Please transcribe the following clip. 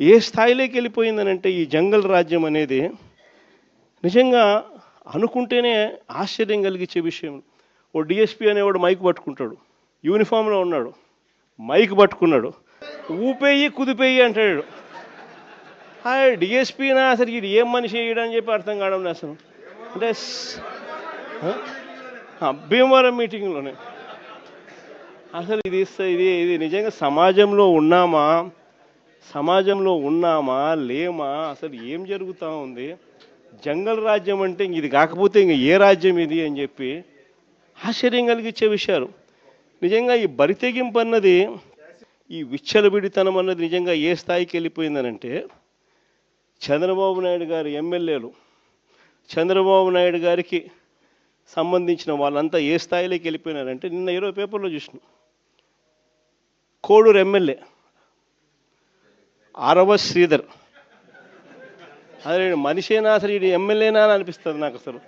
ఏ స్థాయిలోకి వెళ్ళిపోయిందనంటే ఈ జంగల్ రాజ్యం అనేది నిజంగా అనుకుంటేనే ఆశ్చర్యం కలిగించే విషయం. ఓ డీఎస్పీ అనేవాడు మైక్ పట్టుకుంటాడు, యూనిఫామ్లో ఉన్నాడు, మైక్ పట్టుకున్నాడు, ఊపేయి కుదిపేయి అంటాడు. డిఎస్పీనా అసలు ఇది ఏం మనిషి అని చెప్పి అర్థం కావడం అసలు. అంటే భీమవరం మీటింగ్లోనే అసలు ఇది ఇది ఇది నిజంగా సమాజంలో ఉన్నామా లేమా, అసలు ఏం జరుగుతూ ఉంది? జంగల్ రాజ్యం అంటే ఇది కాకపోతే ఇంక ఏ రాజ్యం ఇది అని చెప్పి ఆశ్చర్యం కలిగించే విషయాలు. నిజంగా ఈ బరితెగింపు అన్నది, ఈ విచ్చలవిడితనం అన్నది నిజంగా ఏ స్థాయికి వెళ్ళిపోయిందనంటే, చంద్రబాబు నాయుడు గారి ఎమ్మెల్యేలు, చంద్రబాబు నాయుడు గారికి సంబంధించిన వాళ్ళంతా ఏ స్థాయిలోకి వెళ్ళిపోయినారంటే, నిన్న 20 పేపర్లో చూసిన కోడూరు ఎమ్మెల్యే ఆరవ శ్రీధర్, అదే మనిషేనా అసలు ఇది ఎమ్మెల్యేనా అని అనిపిస్తుంది నాకు అసలు.